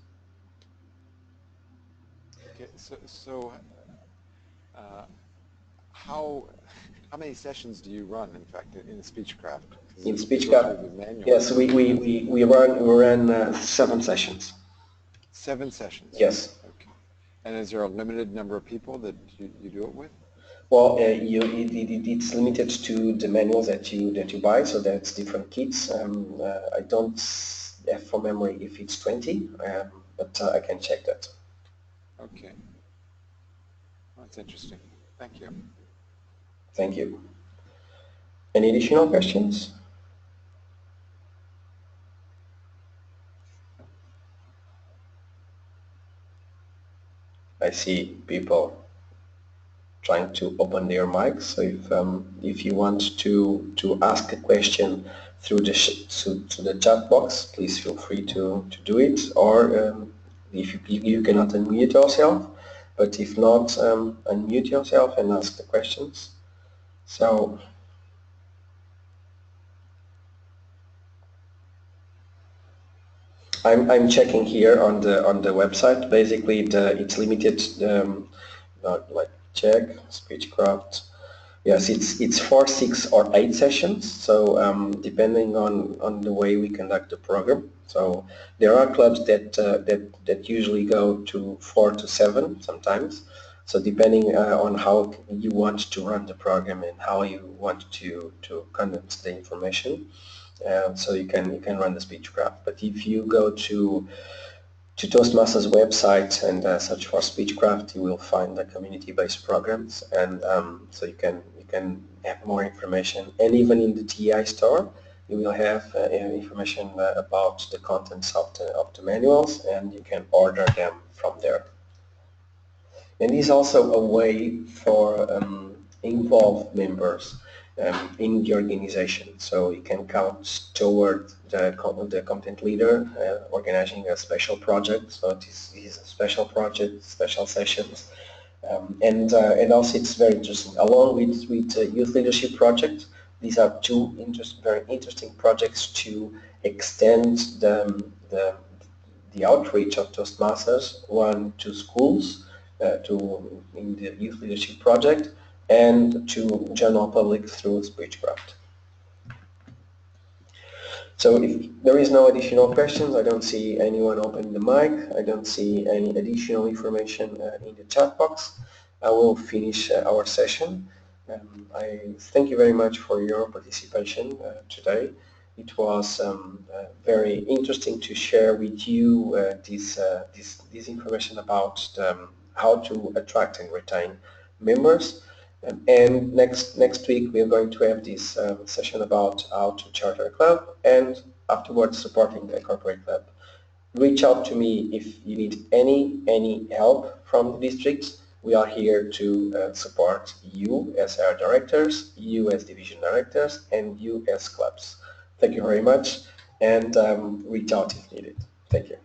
Okay, so uh, how many sessions do you run, in fact, in Speechcraft? In If you go Speechcraft, through the manual, yes, we run 7 sessions. 7 sessions. Yes. Okay. And is there a limited number of people that you do it with? Well, it's limited to the manuals that you buy, so that's different kits. I don't have from memory if it's 20, but I can check that. Okay. Well, that's interesting. Thank you. Thank you. Any additional questions? I see people trying to open their mics. So if you want to ask a question through to the chat box, please feel free to do it. Or if you cannot unmute yourself, but if not, unmute yourself and ask the questions. So I'm checking here on the website. Basically, it's limited. Like check Speechcraft. Yes, it's 4, 6, or 8 sessions. So depending on the way we conduct the program. So there are clubs that usually go to 4 to 7 sometimes. So depending on how you want to run the program and how you want to condense the information, so you can run the Speechcraft. But if you go to Toastmasters website and search for Speechcraft, you will find the community-based programs, and so you can have more information. And even in the TI store, you will have information about the contents of the manuals, and you can order them from there. And it's also a way for involved members in the organization. So you can count toward the content leader organizing a special project. So this is a special project, special sessions. And also it's very interesting. Along with Youth Leadership Project, these are two very interesting projects to extend the outreach of Toastmasters, one to schools, in the Youth Leadership Project, and to general public through Speechcraft. So if there is no additional questions, I don't see anyone opening the mic, I don't see any additional information in the chat box, I will finish our session. I thank you very much for your participation today. It was very interesting to share with you this information about how to attract and retain members. And next week we are going to have this session about how to charter a club, and afterwards supporting a corporate club. Reach out to me if you need any help from the districts. We are here to support you as our directors, you as division directors, and you as clubs. Thank you very much, and reach out if needed. Thank you.